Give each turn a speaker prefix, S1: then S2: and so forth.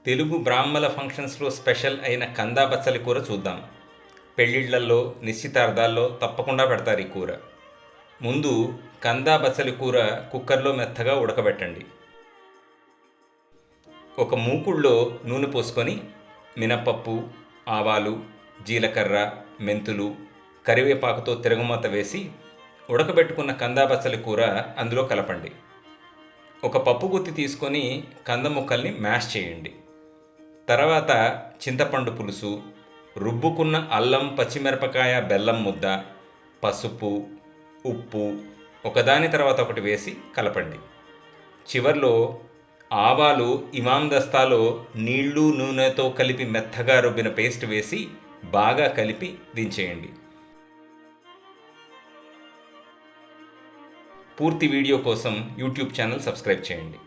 S1: తెలుగు బ్రాహ్మణ ఫంక్షన్స్లో స్పెషల్ అయిన కందా బచ్చలి కూర చూద్దాం. పెళ్ళిళ్ళల్లో, నిశ్చితార్థాల్లో తప్పకుండా పెడతారు ఈ కూర. ముందు కందా బచ్చలి కూర కుక్కర్లో మెత్తగా ఉడకబెట్టండి. ఒక మూకుళ్ళో నూనె పోసుకొని మినపప్పు, ఆవాలు, జీలకర్ర, మెంతులు, కరివేపాకుతో తిరగమాత వేసి ఉడకబెట్టుకున్న కందా బచ్చలి కూర అందులో కలపండి. ఒక పప్పు గుత్తి తీసుకొని కంద ముక్కల్ని మ్యాష్ చేయండి. తర్వాత చింతపండు పులుసు, రుబ్బుకున్న అల్లం, పచ్చిమిరపకాయ, బెల్లం ముద్ద, పసుపు, ఉప్పు ఒకదాని తర్వాత ఒకటి వేసి కలపండి. చివర్లో ఆవాలు ఇమాం దస్తాలో నీళ్లు, నూనెతో కలిపి మెత్తగా రుబ్బిన పేస్ట్ వేసి బాగా కలిపి దించేయండి. పూర్తి వీడియో కోసం యూట్యూబ్ ఛానల్ సబ్స్క్రైబ్ చేయండి.